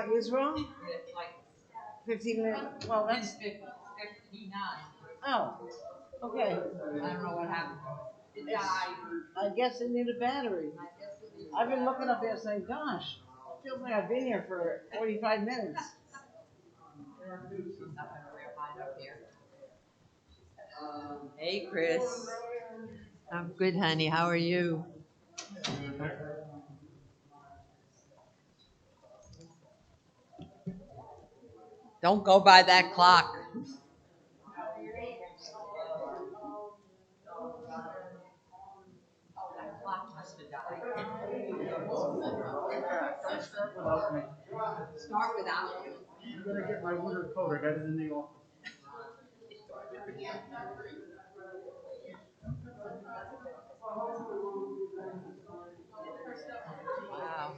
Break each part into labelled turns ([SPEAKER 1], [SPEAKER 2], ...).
[SPEAKER 1] About Israel?
[SPEAKER 2] It's like
[SPEAKER 1] 15 minutes. Well, that's
[SPEAKER 2] 59.
[SPEAKER 1] oh, okay.
[SPEAKER 2] I don't know what happened. It died.
[SPEAKER 1] I guess it needed a battery.
[SPEAKER 2] I guess it is.
[SPEAKER 1] I've been looking up there saying, gosh, it feels like I've been here for 45 minutes.
[SPEAKER 2] I'm not gonna wear mine up here. Hey, Chris. I'm good, honey. How are you? Don't go by that clock. That clock must have died. Start without you.
[SPEAKER 3] I'm gonna get my winter coat. I got it in the office.
[SPEAKER 2] Wow.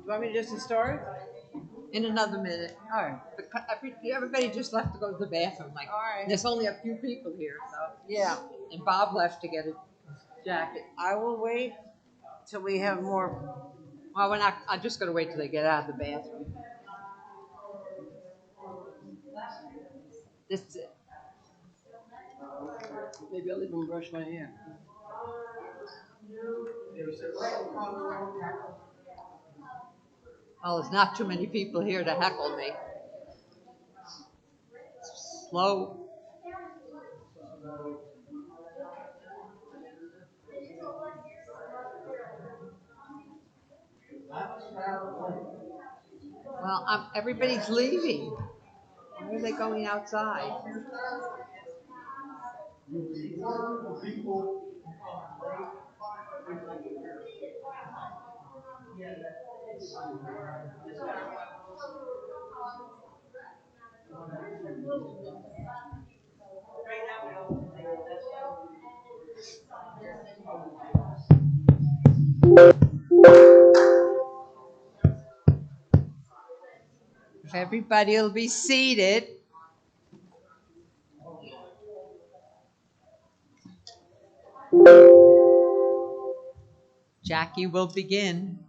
[SPEAKER 1] Do you want me just to start?
[SPEAKER 2] In another minute.
[SPEAKER 1] All right.
[SPEAKER 2] Everybody just left to go to the bathroom. Like,
[SPEAKER 1] All right.
[SPEAKER 2] there's only a few people here, so.
[SPEAKER 1] Yeah.
[SPEAKER 2] And Bob left to get a jacket.
[SPEAKER 1] I will wait till we have more.
[SPEAKER 2] Well, we're not. I'm just gonna wait till they get out of the bathroom. This is it.
[SPEAKER 1] Maybe I'll even brush my hair.
[SPEAKER 2] Well, there's not too many people here to heckle me. Slow. Well, everybody's leaving. Why are they going outside? If everybody will be seated. Jackie will begin.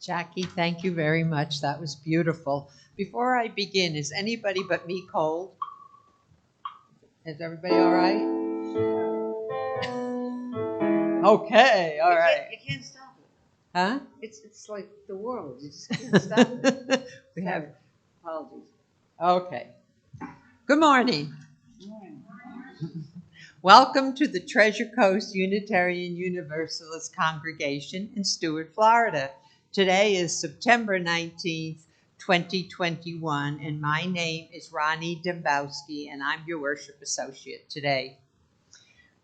[SPEAKER 2] Jackie, thank you very much. That was beautiful. Before I begin, is anybody but me cold? Is everybody all right? Okay, all right.
[SPEAKER 1] You can't stop it.
[SPEAKER 2] Huh?
[SPEAKER 1] It's like the world. You just can't stop it.
[SPEAKER 2] We have,
[SPEAKER 1] Apologies.
[SPEAKER 2] okay. Good morning.
[SPEAKER 1] Morning.
[SPEAKER 2] Welcome to the Treasure Coast Unitarian Universalist Congregation in Stuart, Florida. Today is September 19th, 2021, and my name is Ronnie Dembowski, and I'm your worship associate today.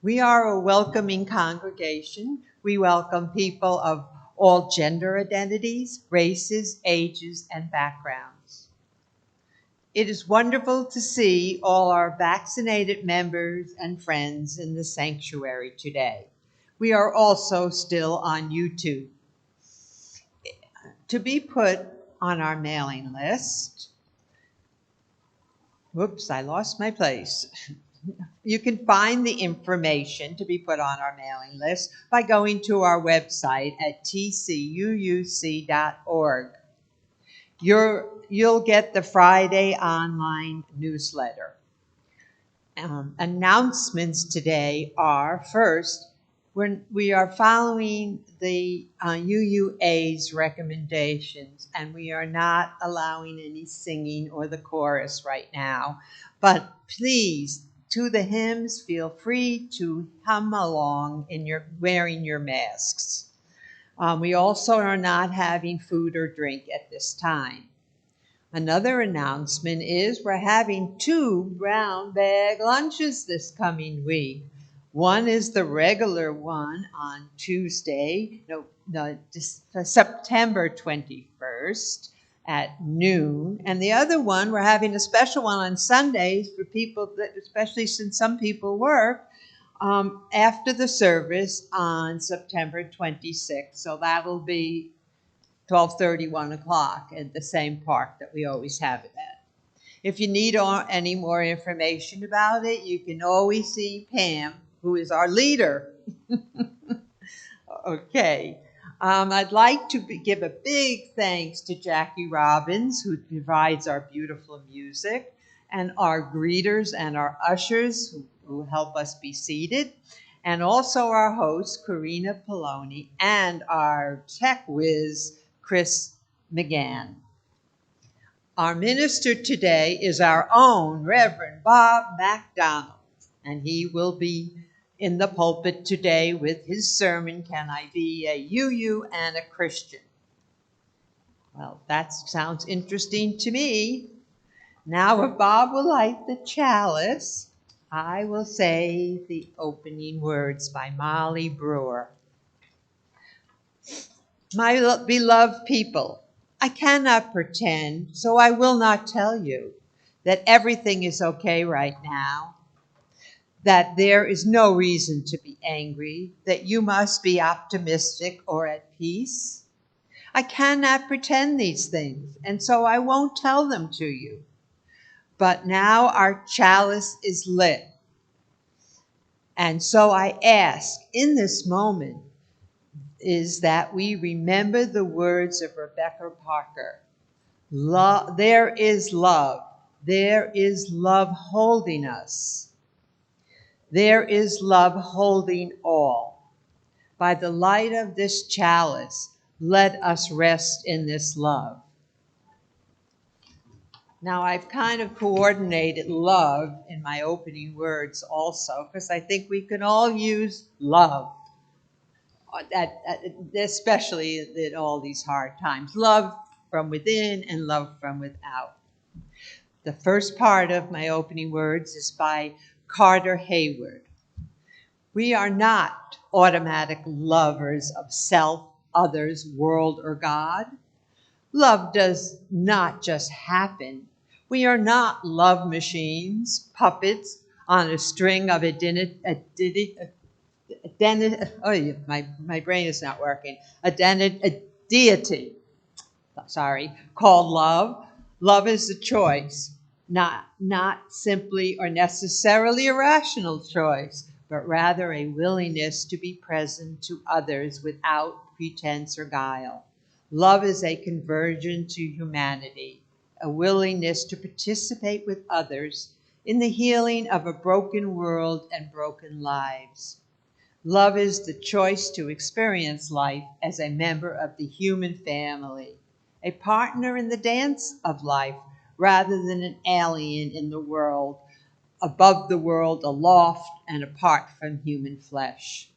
[SPEAKER 2] We are a welcoming congregation. We welcome people of all gender identities, races, ages, and backgrounds. It is wonderful to see all our vaccinated members and friends in the sanctuary today. We are also still on YouTube. To be put on our mailing list, whoops, I lost my place. You can find the information to be put on our mailing list by going to our website at tcuuc.org. You'll get the Friday online newsletter. Announcements today are, first, when we are following the UUA's recommendations, and we are not allowing any singing or the chorus right now. But please, to the hymns, feel free to hum along wearing your masks. We also are not having food or drink at this time. Another announcement is we're having 2 brown bag lunches this coming week. One is the regular one on Tuesday, September 21st at noon. And the other one, we're having a special one on Sundays for people, especially since some people work, after the service on September 26th. So that'll be 12:30, 1 o'clock at the same park that we always have it at. If you need any more information about it, you can always see Pam, who is our leader. Okay. I'd like to give a big thanks to Jackie Robbins, who provides our beautiful music, and our greeters and our ushers who help us be seated, and also our host, Karina Poloni, and our tech whiz, Chris McGann. Our minister today is our own Rev Bob MacDonald, and he will be in the pulpit today with his sermon, Can I Be a UU and a Christian? Well, that sounds interesting to me. Now, if Bob will light the chalice, I will say the opening words by Molly Brewer. My beloved people, I cannot pretend, so I will not tell you that everything is okay right now. that there is no reason to be angry, that you must be optimistic or at peace. I cannot pretend these things, and so I won't tell them to you. But now our chalice is lit. And so I ask in this moment is that we remember the words of Rebecca Parker. There is love. There is love holding us. There is love holding all. By the light of this chalice, let us rest in this love. Now, I've kind of coordinated love in my opening words also, because I think we can all use love, especially in all these hard times. Love from within and love from without. The first part of my opening words is by Carter Hayward. We are not automatic lovers of self, others, world, or God. Love does not just happen. We are not love machines, puppets on a string of my brain is not working. A deity, called love. Love is a choice, not simply or necessarily a rational choice, but rather a willingness to be present to others without pretense or guile. Love is a conversion to humanity, a willingness to participate with others in the healing of a broken world and broken lives. Love is the choice to experience life as a member of the human family, a partner in the dance of life rather than an alien in the world, above the world, aloft and apart from human flesh.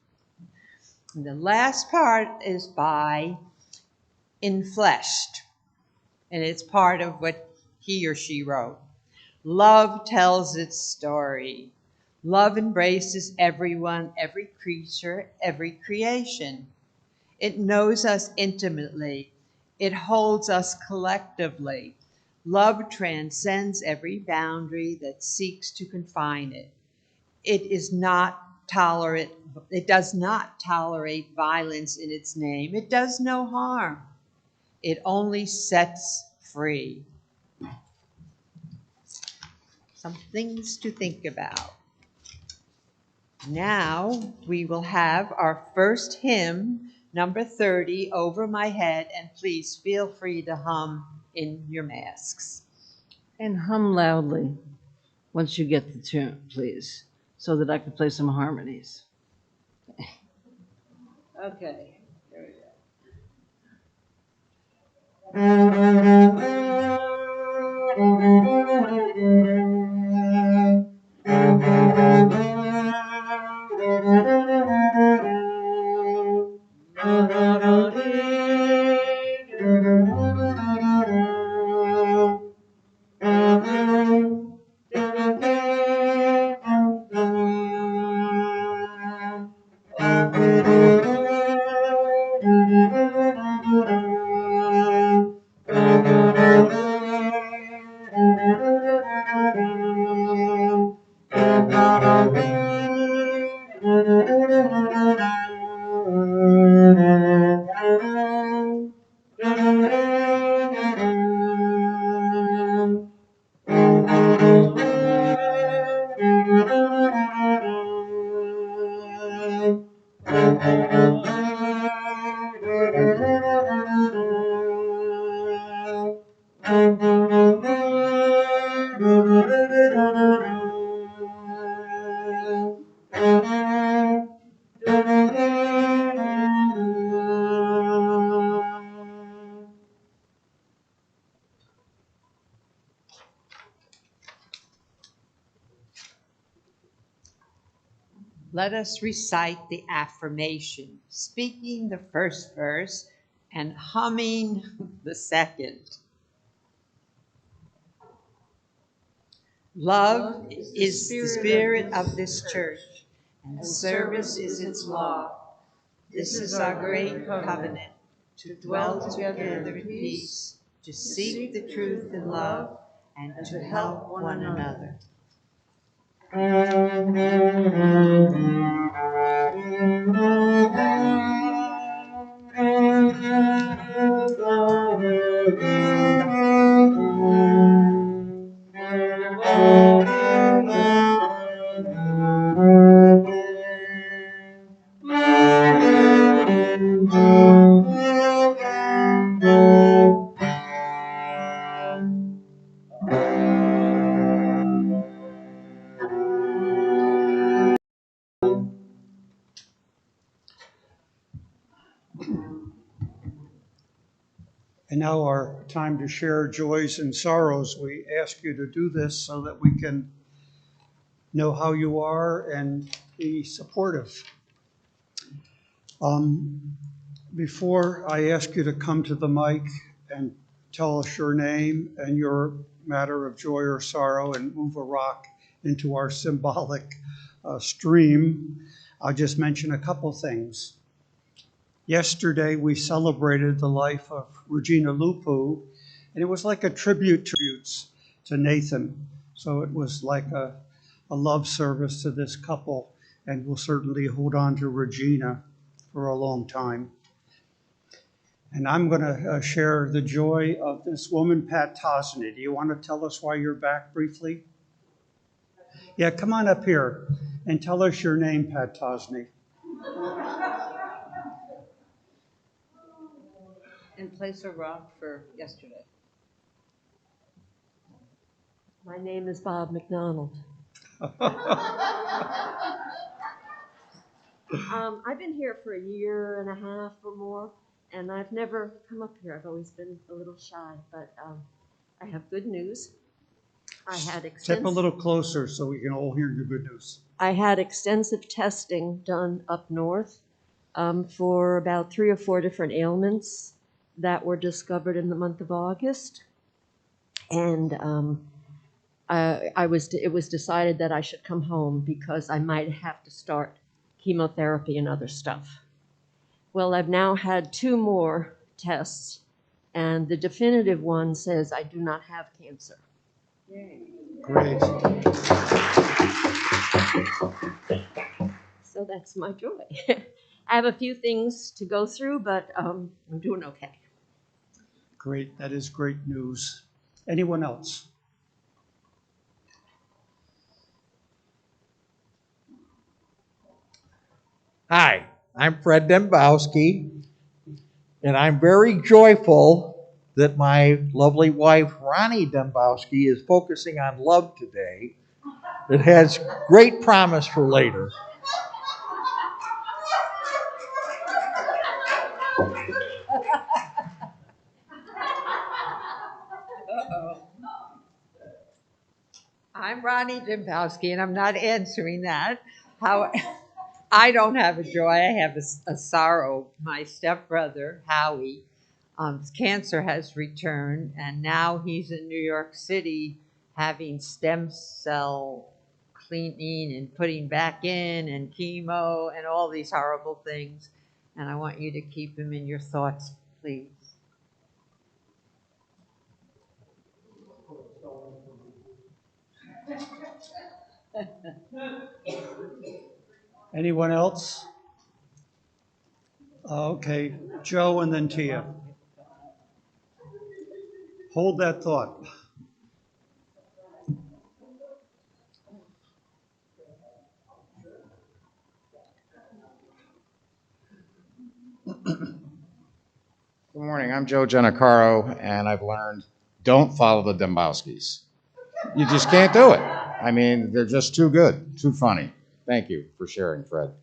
[SPEAKER 2] And the last part is by Infleshed, and it's part of what he or she wrote. Love tells its story. Love embraces everyone, every creature, every creation. It knows us intimately. It holds us collectively. Love transcends every boundary that seeks to confine it. It does not tolerate violence in its name. It does no harm. It only sets free. Some things to think about. Now we will have our first hymn, number 30, Over My Head, and please feel free to hum in your masks.
[SPEAKER 4] And hum loudly once you get the tune, please, so that I can play some harmonies.
[SPEAKER 1] Okay, there we go.
[SPEAKER 2] Let us recite the affirmation, speaking the first verse and humming the second. Love is the spirit of this church, and service is its law. This is our great covenant, to dwell together in peace, to seek the truth in love, and to help one another.
[SPEAKER 3] And now our time to share joys and sorrows. We ask you to do this so that we can know how you are and be supportive. Before I ask you to come to the mic and tell us your name and your matter of joy or sorrow and move a rock into our symbolic stream, I'll just mention a couple things. Yesterday, we celebrated the life of Regina Lupu, and it was like a tribute to Nathan. So it was like a love service to this couple, and we'll certainly hold on to Regina for a long time. And I'm going to share the joy of this woman, Pat Tosney. Do you want to tell us why you're back briefly? Yeah, come on up here and tell us your name, Pat Tosney.
[SPEAKER 1] And place a rock for yesterday.
[SPEAKER 5] My name is Bob MacDonald. I've been here for a year and a half or more, and I've never come up here. I've always been a little shy, but I have good news.
[SPEAKER 3] Step a little closer so we can all hear your good news.
[SPEAKER 5] I had extensive testing done up north for about 3 or 4 different ailments that were discovered in the month of August, and it was decided that I should come home because I might have to start chemotherapy and other stuff. Well, I've now had 2 more tests, and the definitive one says I do not have cancer.
[SPEAKER 1] Yay.
[SPEAKER 3] Great.
[SPEAKER 5] So that's my joy. I have a few things to go through, but I'm doing okay.
[SPEAKER 3] Great. That is great news. Anyone else?
[SPEAKER 6] Hi, I'm Fred Dembowski, and I'm very joyful that my lovely wife, Ronnie Dembowski, is focusing on love today. It has great promise for later.
[SPEAKER 2] I'm Ronnie Dembowski, and I'm not answering that. How I don't have a joy, I have a sorrow. My stepbrother, Howie, cancer has returned, and now he's in New York City having stem cell cleaning and putting back in and chemo and all these horrible things. And I want you to keep him in your thoughts, please.
[SPEAKER 3] Anyone else? Okay, Joe and then Tia. Hold that thought.
[SPEAKER 7] Good morning, I'm Joe Giannacaro, and I've learned don't follow the Dembowskis. You just can't do it. I mean, they're just too good, too funny. Thank you for sharing, Fred.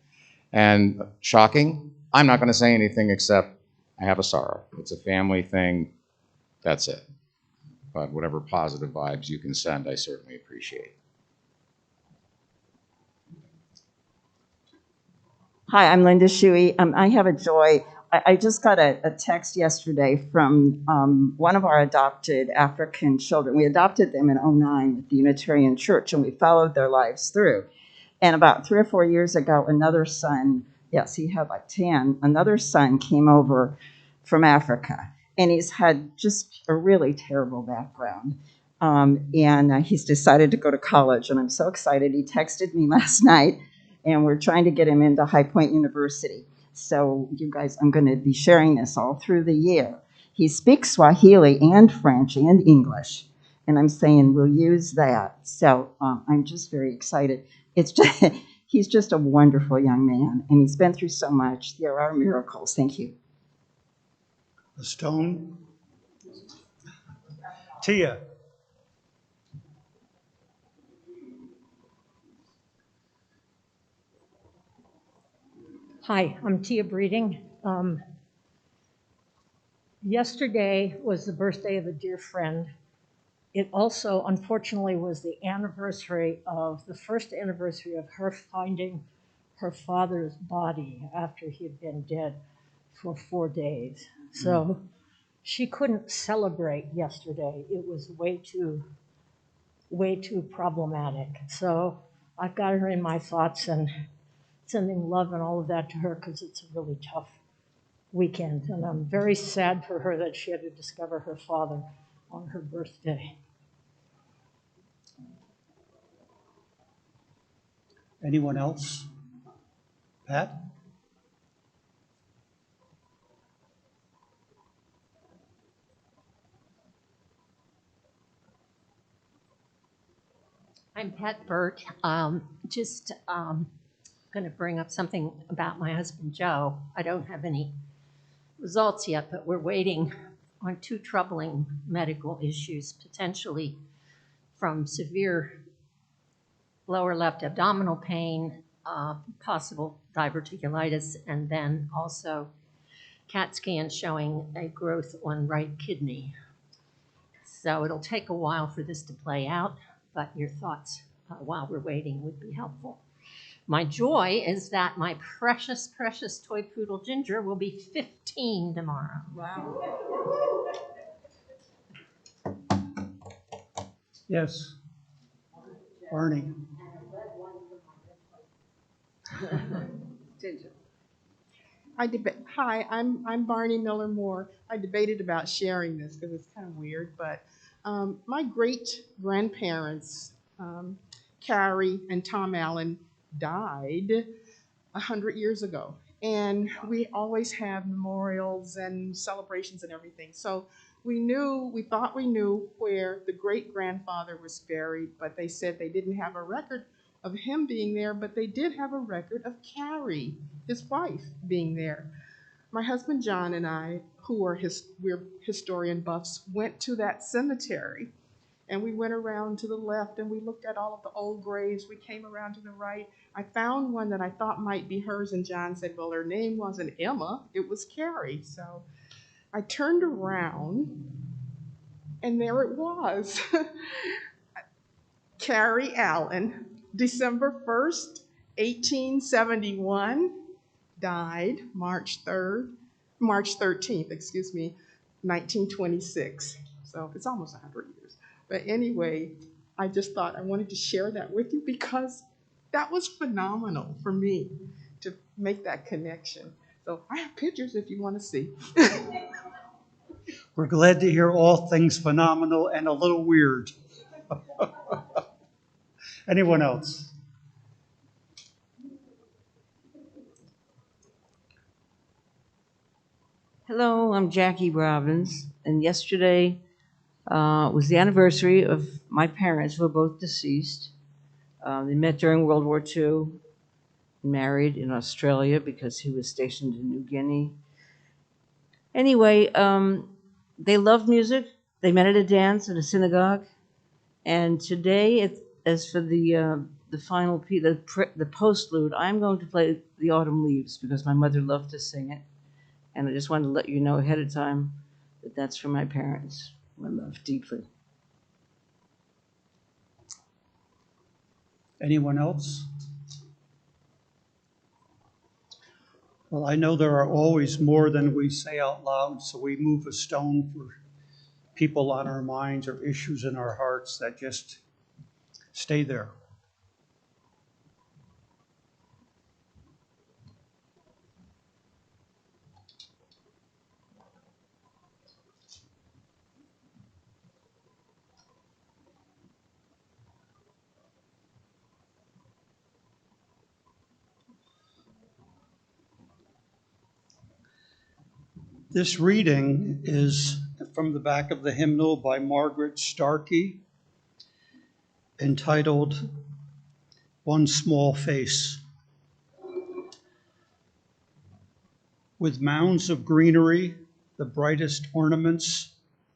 [SPEAKER 7] And shocking, I'm not going to say anything except I have a sorrow. It's a family thing. That's it. But whatever positive vibes you can send, I certainly appreciate.
[SPEAKER 8] Hi, I'm Linda Shuey. I have a joy. I just got a text yesterday from one of our adopted African children. We adopted them in '09 with the Unitarian Church, and we followed their lives through. And about 3 or 4 years ago, another son, yes, he had like 10, another son came over from Africa. And he's had just a really terrible background. and he's decided to go to college, and I'm so excited. He texted me last night, and we're trying to get him into High Point University. So you guys, I'm going to be sharing this all through the year. He speaks Swahili and French and English, and I'm saying we'll use that. So I'm just very excited. It's just, he's just a wonderful young man, and he's been through so much. There are miracles. Thank you.
[SPEAKER 3] A stone. Tia.
[SPEAKER 9] Hi, I'm Tia Breeding. Yesterday was the birthday of a dear friend. It also, unfortunately, was the anniversary of the first anniversary of her finding her father's body after he had been dead for 4 days. So she couldn't celebrate yesterday. It was way too problematic. So I've got her in my thoughts and sending love and all of that to her because it's a really tough weekend. And I'm very sad for her that she had to discover her father on her birthday.
[SPEAKER 3] Anyone else? Pat?
[SPEAKER 10] I'm Pat Burt. Just going to bring up something about my husband, Joe. I don't have any results yet, but we're waiting on 2 troubling medical issues, potentially from severe lower left abdominal pain, possible diverticulitis, and then also CAT scan showing a growth on right kidney. So it'll take a while for this to play out, but your thoughts while we're waiting would be helpful. My joy is that my precious, precious toy poodle Ginger will be 15 tomorrow.
[SPEAKER 1] Wow.
[SPEAKER 3] Yes. Barney.
[SPEAKER 11] Hi, I'm Barney Miller Moore. I debated about sharing this because it's kind of weird, but my great grandparents, Carrie and Tom Allen, died 100 years ago. And we always have memorials and celebrations and everything. So we thought we knew where the great grandfather was buried, but they said they didn't have a record of him being there, but they did have a record of Carrie, his wife, being there. My husband John and I, we're historian buffs, went to that cemetery, and we went around to the left and we looked at all of the old graves. We came around to the right. I found one that I thought might be hers, and John said, well, her name wasn't Emma, it was Carrie. So I turned around, and there it was. Carrie Allen, December 1st, 1871, died March 13th, 1926. So it's almost 100 years. But anyway, I just thought I wanted to share that with you because that was phenomenal for me to make that connection. So I have pictures if you want to see.
[SPEAKER 3] We're glad to hear all things phenomenal and a little weird. Anyone else?
[SPEAKER 4] Hello, I'm Jackie Robbins, and yesterday was the anniversary of my parents, who are both deceased. They met during World War II, married in Australia because he was stationed in New Guinea. Anyway, they loved music. They met at a dance at a synagogue, and today, as for the final piece, the postlude, I'm going to play "The Autumn Leaves" because my mother loved to sing it, and I just wanted to let you know ahead of time that that's for my parents. I love deeply.
[SPEAKER 3] Anyone else? Well, I know there are always more than we say out loud, so we move a stone for people on our minds or issues in our hearts that just stay there. This reading is from the back of the hymnal by Margaret Starkey, entitled One Small Face. With mounds of greenery, the brightest ornaments,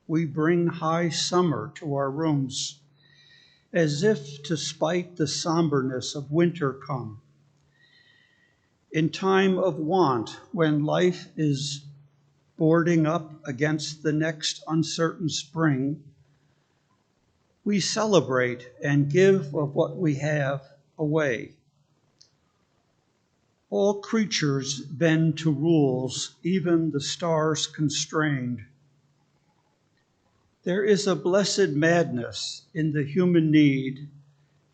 [SPEAKER 3] we bring high summer to our rooms, as if to spite the somberness of winter come. In time of want, when life is boarding up against the next uncertain spring, we celebrate and give of what we have away. All creatures bend to rules, even the stars constrained. There is a blessed madness in the human need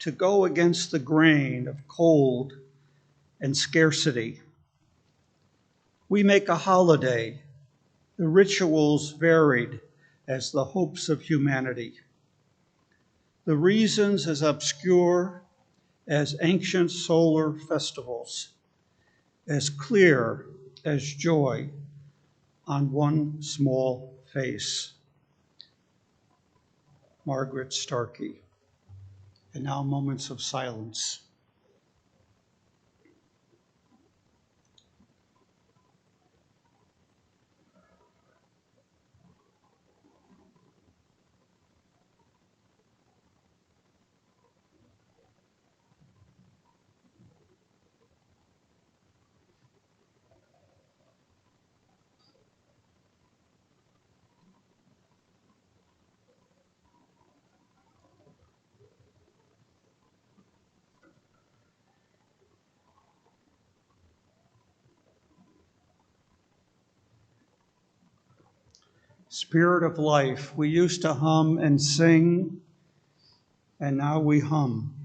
[SPEAKER 3] to go against the grain of cold and scarcity. We make a holiday, the rituals varied as the hopes of humanity, the reasons as obscure as ancient solar festivals, as clear as joy on one small face. Margaret Starkey. And now moments of silence. Spirit of life, we used to hum and sing, and now we hum.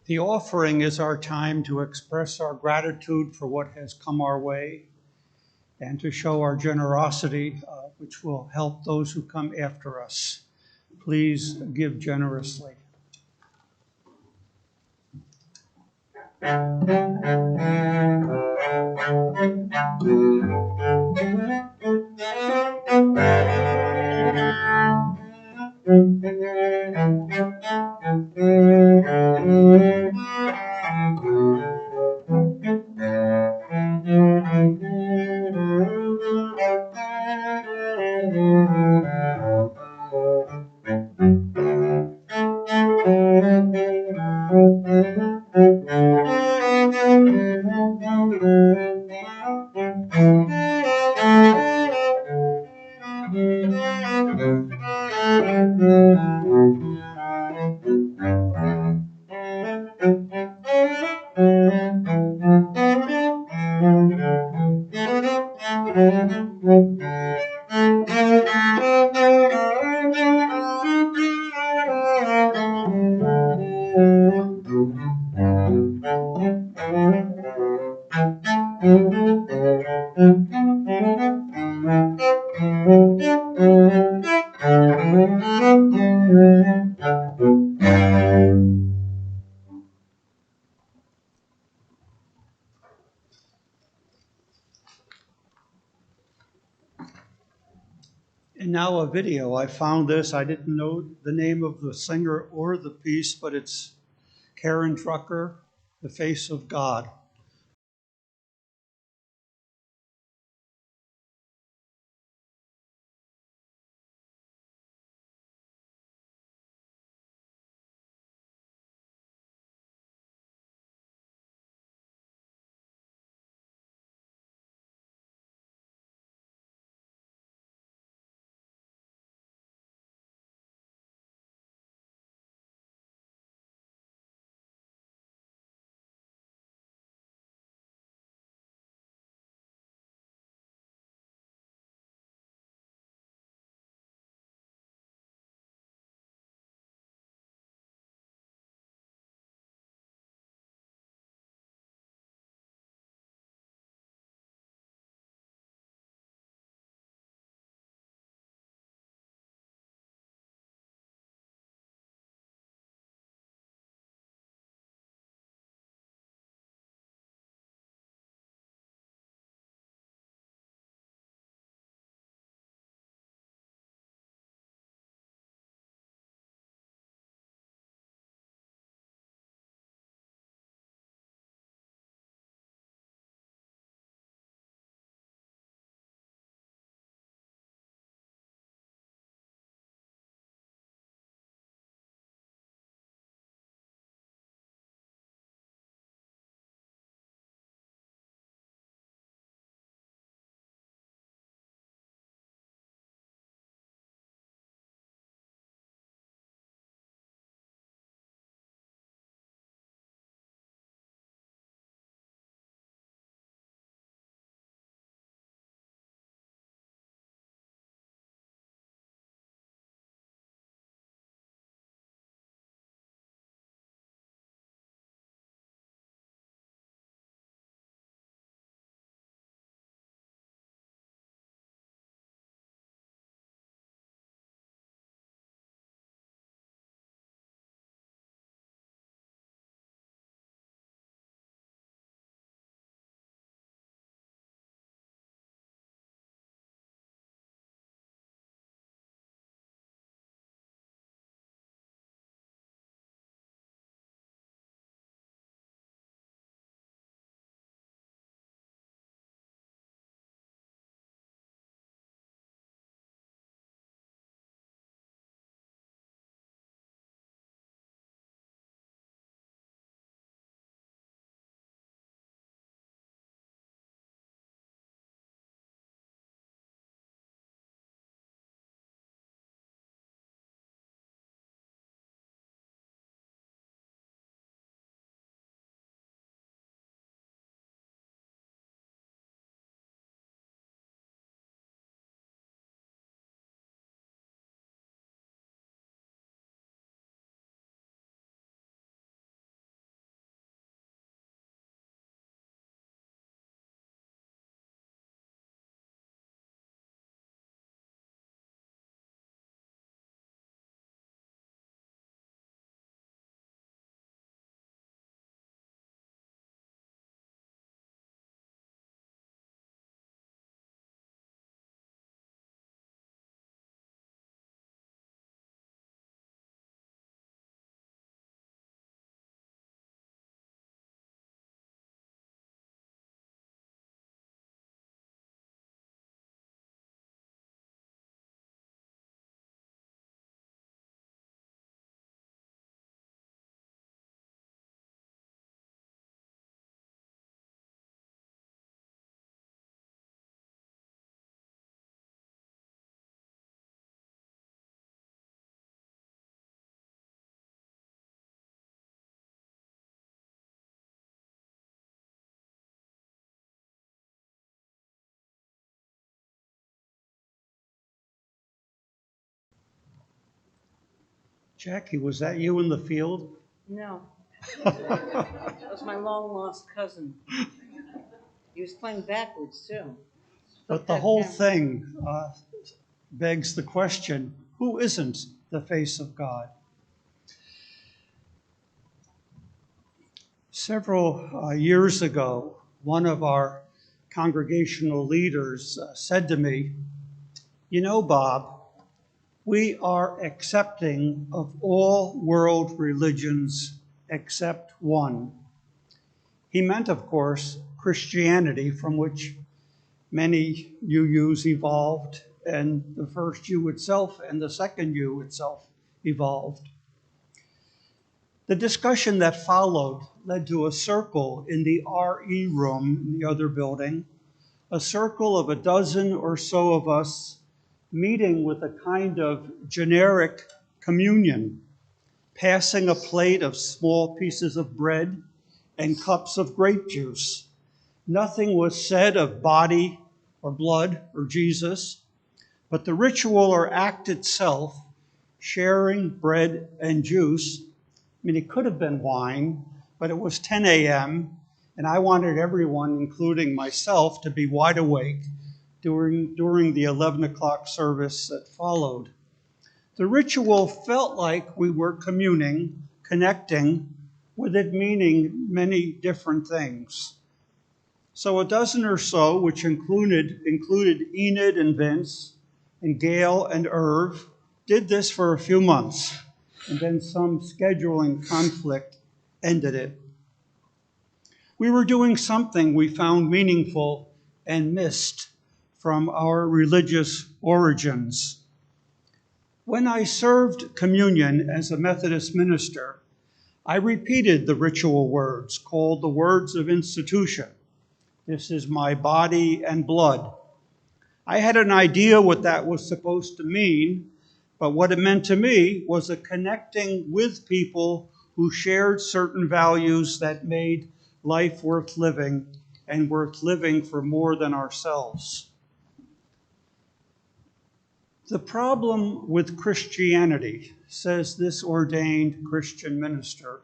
[SPEAKER 3] The offering is our time to express our gratitude for what has come our way and to show our generosity, which will help those who come after us. Please give generously. now a video. I found this. I didn't know the name of the singer or the piece, but it's Karen Trucker, The Face of God. Jackie, was that you in the field?
[SPEAKER 4] No, that was my long-lost cousin. He was playing backwards, too.
[SPEAKER 3] But the whole thing begs the question, who isn't the face of God? Several years ago, one of our congregational leaders said to me, "You know, Bob, We are accepting of all world religions except one. He meant, of course, Christianity, from which many UUs evolved, and the first U itself and the second U itself evolved. The discussion that followed led to a circle in the RE room in the other building, a circle of a dozen or so of us meeting with a kind of generic communion, passing a plate of small pieces of bread and cups of grape juice. Nothing was said of body or blood or Jesus, but the ritual or act itself, sharing bread and juice, I mean, it could have been wine, but it was 10 a.m., and I wanted everyone, including myself, to be wide awake during the 11 o'clock service that followed. The ritual felt like we were communing, connecting, with it meaning many different things. So a dozen or so, which included Enid and Vince and Gail and Irv, did this for a few months, and then some scheduling conflict ended it. We were doing something we found meaningful and missed from our religious origins. When I served communion as a Methodist minister, I repeated the ritual words called the words of institution. This is my body and blood. I had an idea what that was supposed to mean, but what it meant to me was a connecting with people who shared certain values that made life worth living and worth living for more than ourselves. The problem with Christianity, says this ordained Christian minister,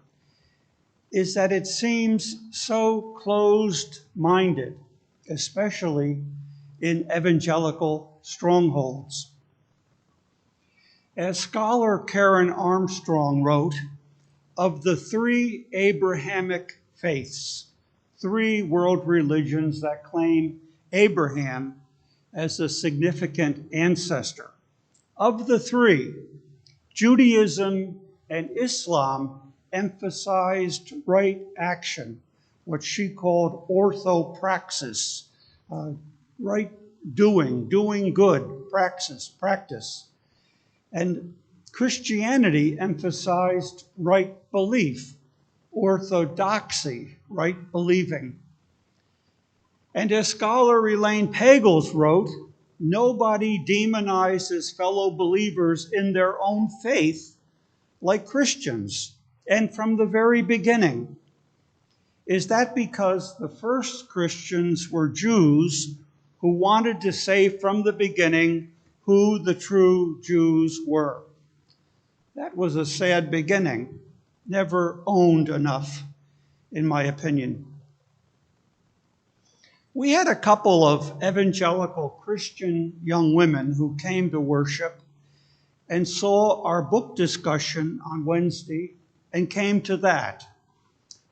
[SPEAKER 3] is that it seems so closed-minded, especially in evangelical strongholds. As scholar Karen Armstrong wrote, of the three Abrahamic faiths, three world religions that claim Abraham as a significant ancestor, of the three, Judaism and Islam emphasized right action, what she called orthopraxis, right doing good, practice. And Christianity emphasized right belief, orthodoxy, right believing. And as scholar Elaine Pagels wrote, nobody demonizes fellow believers in their own faith like Christians, and from the very beginning. Is that because the first Christians were Jews who wanted to say from the beginning who the true Jews were? That was a sad beginning, never owned enough, in my opinion. We had a couple of evangelical Christian young women who came to worship and saw our book discussion on Wednesday and came to that.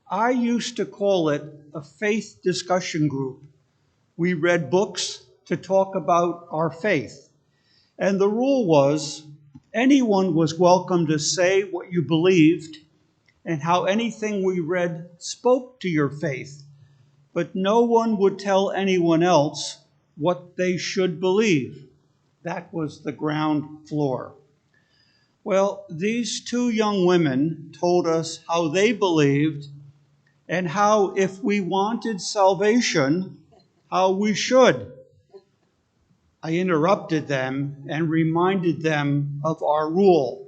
[SPEAKER 3] I used to call it a faith discussion group. We read books to talk about our faith. And the rule was anyone was welcome to say what you believed and how anything we read spoke to your faith. But no one would tell anyone else what they should believe. That was the ground floor. Well, these two young women told us how they believed and how if we wanted salvation, how we should. I interrupted them and reminded them of our rule.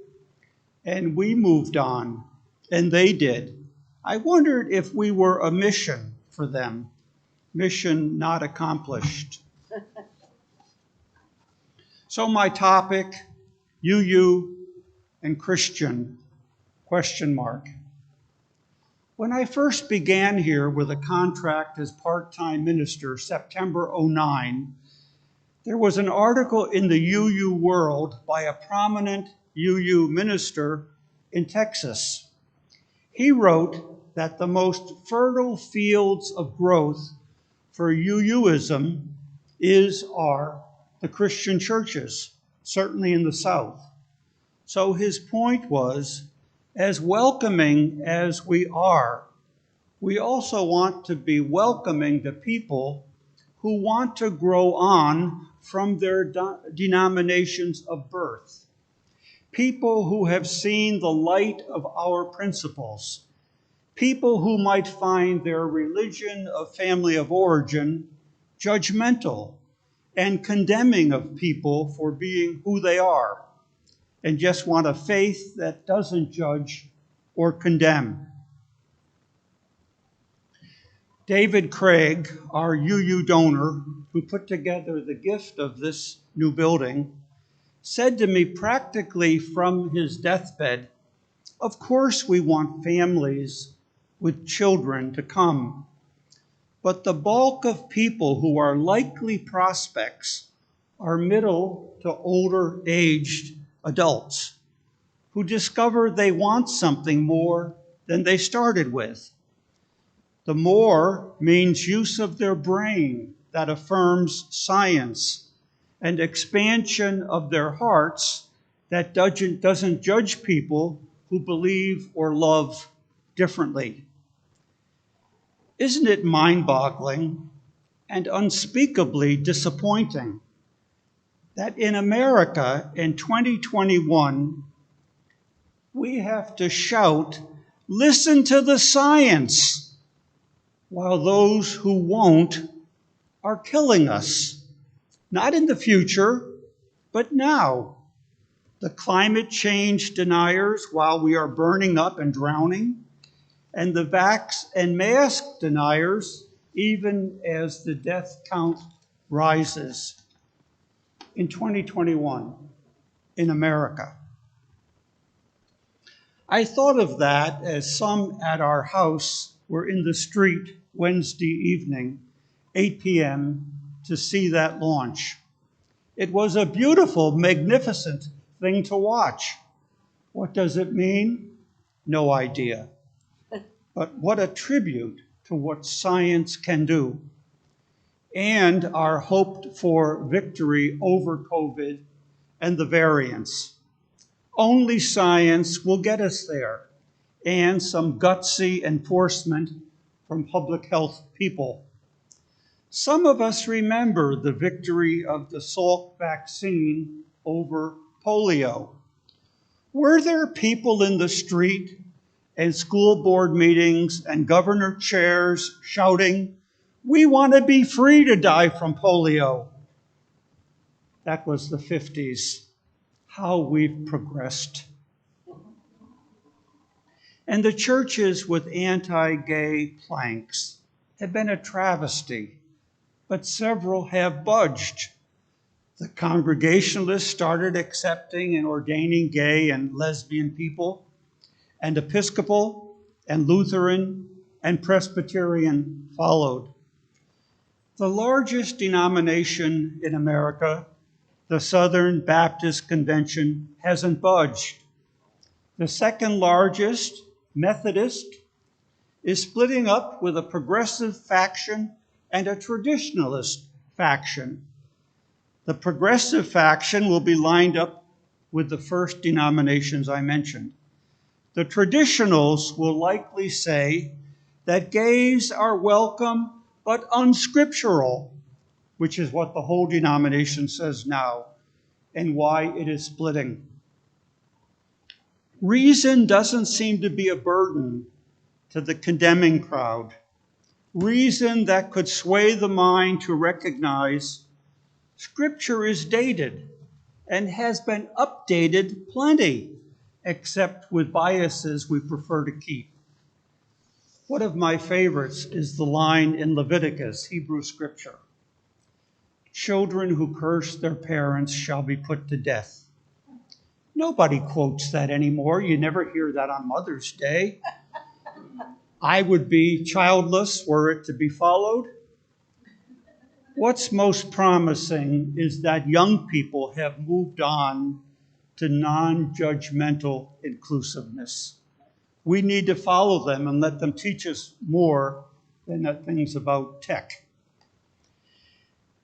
[SPEAKER 3] And we moved on, and they did. I wondered if we were a mission for them. Mission not accomplished. So my topic, UU and Christian, question mark. When I first began here with a contract as part-time minister, September 2009, there was an article in the UU World by a prominent UU minister in Texas. He wrote that the most fertile fields of growth for UUism are the Christian churches, certainly in the South. So his point was, as welcoming as we are, we also want to be welcoming to people who want to grow on from their denominations of birth. People who have seen the light of our principles. People who might find their religion of family of origin judgmental and condemning of people for being who they are, and just want a faith that doesn't judge or condemn. David Craig, our UU donor, who put together the gift of this new building, said to me practically from his deathbed, of course we want families with children to come, but the bulk of people who are likely prospects are middle to older aged adults who discover they want something more than they started with. The more means use of their brain that affirms science and expansion of their hearts that doesn't judge people who believe or love differently. Isn't it mind-boggling and unspeakably disappointing that in America in 2021, we have to shout, "Listen to the science," while those who won't are killing us, not in the future, but now. The climate change deniers, while we are burning up and drowning, and the vax and mask deniers, even as the death count rises. In 2021, in America. I thought of that as some at our house were in the street Wednesday evening, 8 p.m., to see that launch. It was a beautiful, magnificent thing to watch. What does it mean? No idea. But what a tribute to what science can do, and our hoped for victory over COVID and the variants. Only science will get us there, and some gutsy enforcement from public health people. Some of us remember the victory of the Salk vaccine over polio. Were there people in the street and school board meetings and governor chairs shouting, "We want to be free to die from polio"? That was the 50s. How we've progressed. And the churches with anti-gay planks have been a travesty, but several have budged. The Congregationalists started accepting and ordaining gay and lesbian people, and Episcopal and Lutheran and Presbyterian followed. The largest denomination in America, the Southern Baptist Convention, hasn't budged. The second largest, Methodist, is splitting up with a progressive faction and a traditionalist faction. The progressive faction will be lined up with the first denominations I mentioned. The traditionals will likely say that gays are welcome but unscriptural, which is what the whole denomination says now, and why it is splitting. Reason doesn't seem to be a burden to the condemning crowd. Reason that could sway the mind to recognize Scripture is dated and has been updated plenty, except with biases we prefer to keep. One of my favorites is the line in Leviticus, Hebrew scripture. Children who curse their parents shall be put to death. Nobody quotes that anymore. You never hear that on Mother's Day. I would be childless were it to be followed. What's most promising is that young people have moved on to non-judgmental inclusiveness. We need to follow them and let them teach us more than things about tech.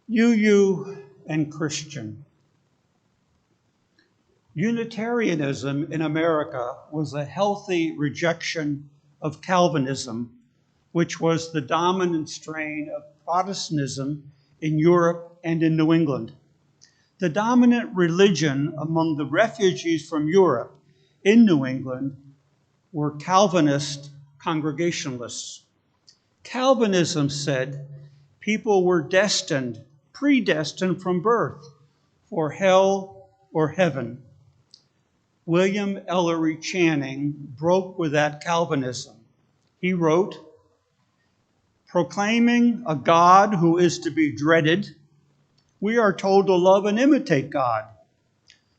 [SPEAKER 3] UU and Christian. Unitarianism in America was a healthy rejection of Calvinism, which was the dominant strain of Protestantism in Europe and in New England. The dominant religion among the refugees from Europe in New England were Calvinist Congregationalists. Calvinism said people were predestined from birth for hell or heaven. William Ellery Channing broke with that Calvinism. He wrote, proclaiming a God who is to be dreaded, we are told to love and imitate God,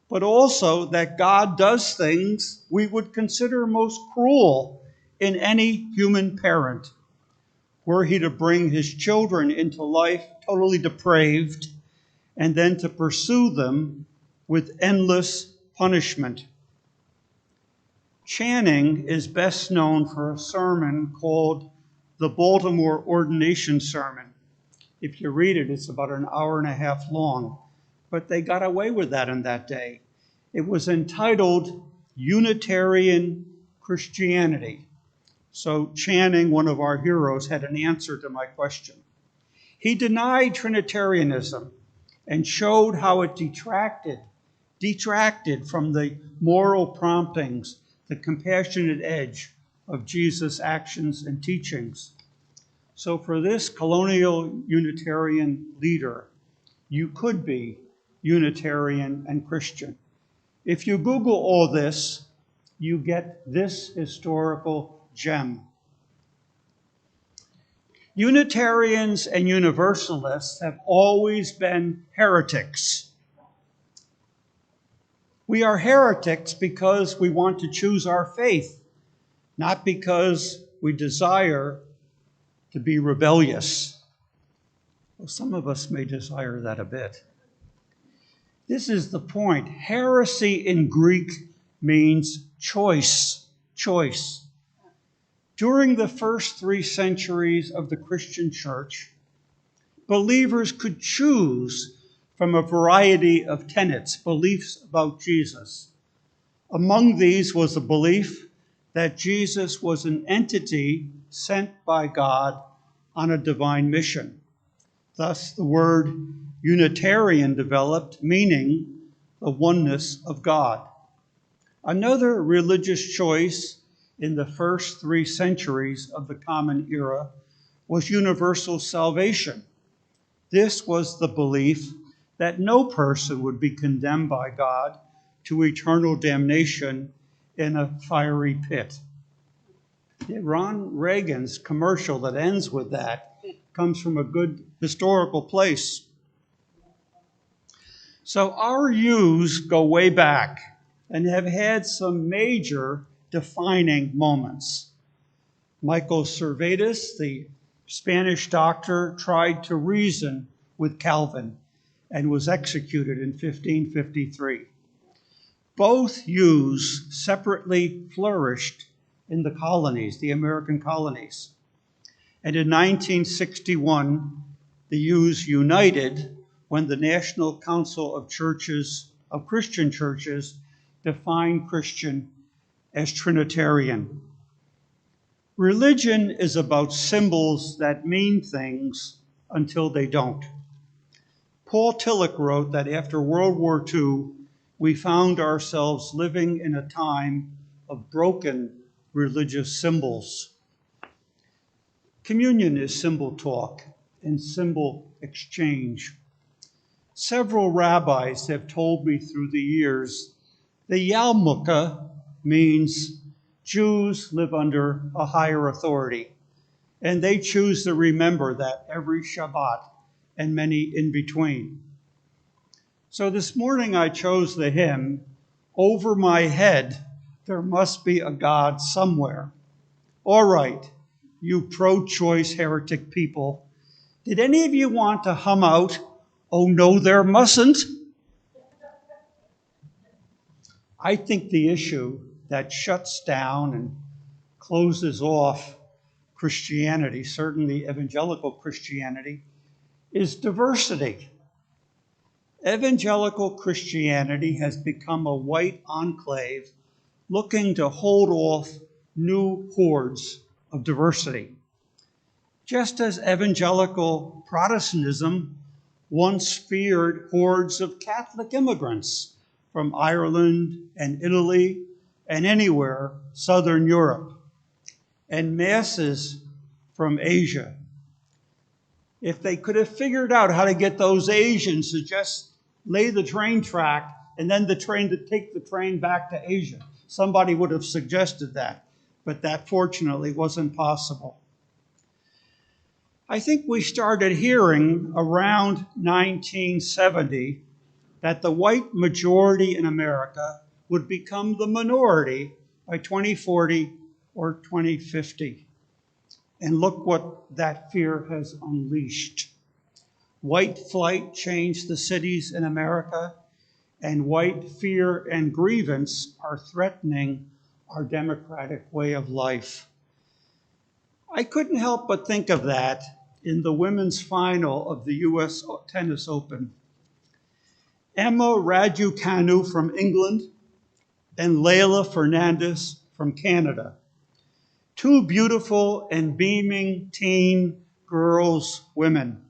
[SPEAKER 3] but also that God does things we would consider most cruel in any human parent. Were he to bring his children into life totally depraved and then to pursue them with endless punishment. Channing is best known for a sermon called the Baltimore Ordination Sermon. If you read it, it's about an hour and a half long, but they got away with that in that day. It was entitled Unitarian Christianity. So Channing, one of our heroes, had an answer to my question. He denied Trinitarianism and showed how it detracted from the moral promptings, the compassionate edge of Jesus' actions and teachings. So for this colonial Unitarian leader, you could be Unitarian and Christian. If you Google all this, you get this historical gem. Unitarians and Universalists have always been heretics. We are heretics because we want to choose our faith, not because we desire to be rebellious. Well, some of us may desire that a bit. This is the point. Heresy in Greek means choice. During the first 3 centuries of the Christian church, believers could choose from a variety of tenets, beliefs about Jesus. Among these was the belief that Jesus was an entity sent by God on a divine mission. Thus, the word Unitarian developed, meaning the oneness of God. Another religious choice in the first 3 centuries of the Common Era was universal salvation. This was the belief that no person would be condemned by God to eternal damnation in a fiery pit. Ron Reagan's commercial that ends with that comes from a good historical place. So our views go way back and have had some major defining moments. Michael Servetus, the Spanish doctor, tried to reason with Calvin and was executed in 1553. Both views separately flourished in the colonies, the American colonies. And in 1961, the views united when the National Council of Christian Churches, defined Christian as Trinitarian. Religion is about symbols that mean things until they don't. Paul Tillich wrote that after World War II, we found ourselves living in a time of broken religious symbols. Communion is symbol talk and symbol exchange. Several rabbis have told me through the years the yarmulke means Jews live under a higher authority, and they choose to remember that every Shabbat and many in between. So this morning I chose the hymn, Over My Head, There Must Be a God Somewhere. All right, you pro-choice heretic people, did any of you want to hum out, Oh no, there mustn't? I think the issue that shuts down and closes off Christianity, certainly evangelical Christianity, is diversity. Evangelical Christianity has become a white enclave looking to hold off new hordes of diversity. Just as evangelical Protestantism once feared hordes of Catholic immigrants from Ireland and Italy and anywhere, Southern Europe, and masses from Asia. If they could have figured out how to get those Asians to just lay the train track and then the train to take the train back to Asia, somebody would have suggested that, but that fortunately wasn't possible. I think we started hearing around 1970 that the white majority in America would become the minority by 2040 or 2050. And look what that fear has unleashed. White flight changed the cities in America, and white fear and grievance are threatening our democratic way of life. I couldn't help but think of that in the women's final of the U.S. Tennis Open. Emma Raducanu from England and Leylah Fernandez from Canada. Two beautiful and beaming teen girls, women.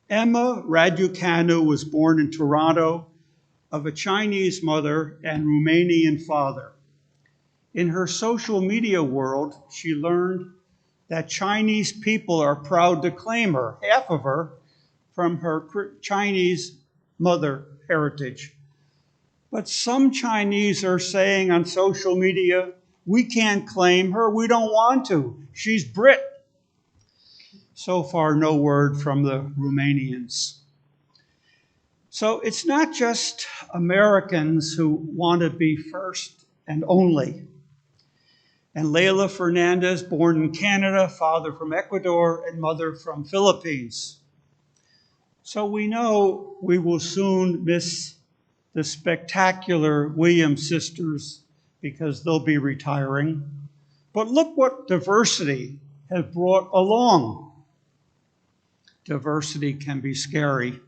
[SPEAKER 3] Emma Raducanu was born in Toronto of a Chinese mother and Romanian father. In her social media world, she learned that Chinese people are proud to claim her, half of her, from her Chinese mother heritage. But some Chinese are saying on social media, we can't claim her, we don't want to, she's Brit. So far, no word from the Romanians. So it's not just Americans who want to be first and only. And Leylah Fernandez, born in Canada, father from Ecuador, and mother from Philippines. So we know we will soon miss the spectacular Williams sisters because they'll be retiring. But look what diversity has brought along. Diversity can be scary.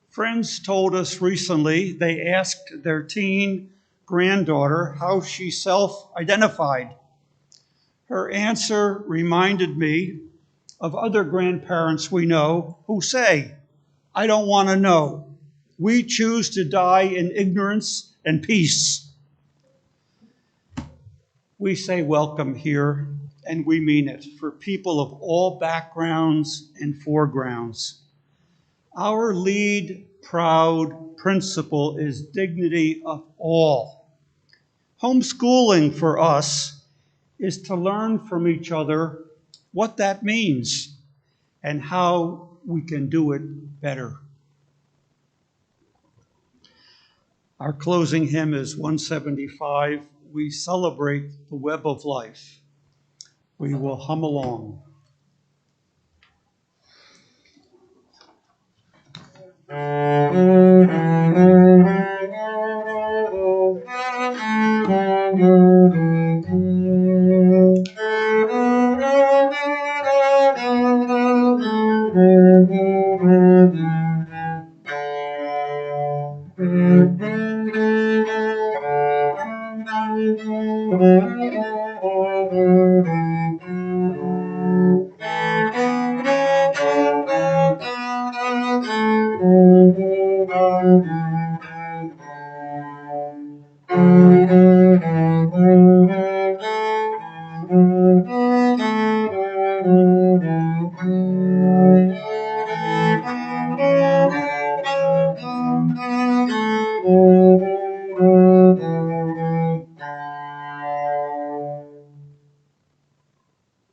[SPEAKER 3] Friends told us recently they asked their teen granddaughter how she self-identified. Her answer reminded me of other grandparents we know who say, I don't want to know. We choose to die in ignorance and peace. We say welcome here, and we mean it, for people of all backgrounds and foregrounds. Our lead proud principle is dignity of all. Homeschooling for us is to learn from each other what that means and how we can do it better. Our closing hymn is 175. We celebrate the web of life. We will hum along.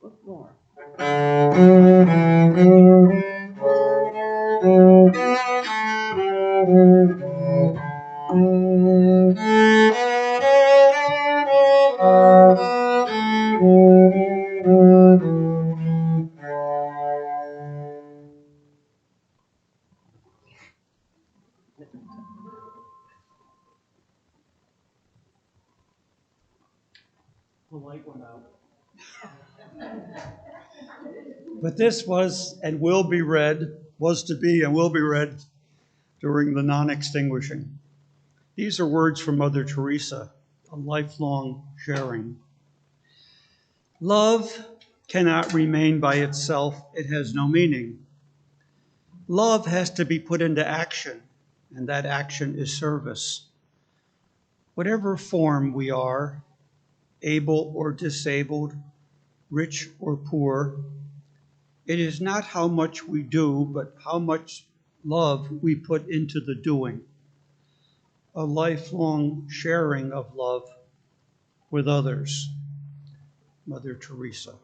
[SPEAKER 1] Look more.
[SPEAKER 3] The light went out. But this was and will be read, was to be and will be read during the non-extinguishing. These are words from Mother Teresa, a lifelong sharing. Love cannot remain by itself. It has no meaning. Love has to be put into action, and that action is service. Whatever form we are, able or disabled, rich or poor, it is not how much we do, but how much love we put into the doing. A lifelong sharing of love with others. Mother Teresa.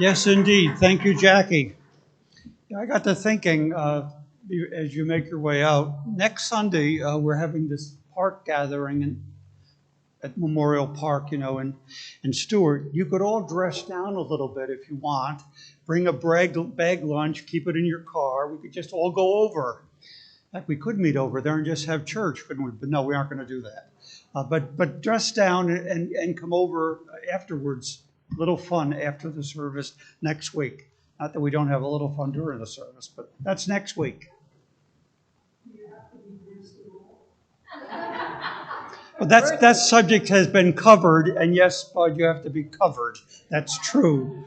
[SPEAKER 3] Yes, indeed. Thank you, Jackie. I got to thinking, as you make your way out, next Sunday, we're having this park gathering at Memorial Park, in Stewart. You could all dress down a little bit if you want. Bring a bag lunch, keep it in your car. We could just all go over. Like we could meet over there and just have church, couldn't we? But no, we aren't going to do that. But dress down and come over afterwards. Little fun after the service next week. Not that we don't have a little fun during the service, but that's next week. Well, that subject has been covered, and yes, Bud, you have to be covered. That's true.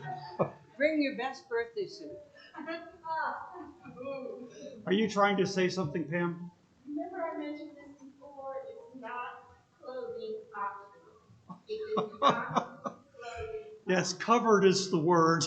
[SPEAKER 2] Bring your best birthday suit.
[SPEAKER 3] Are you trying to say something, Pam?
[SPEAKER 11] Remember I mentioned this before, it's not clothing optional. It is not clothing.
[SPEAKER 3] Yes, covered is the word.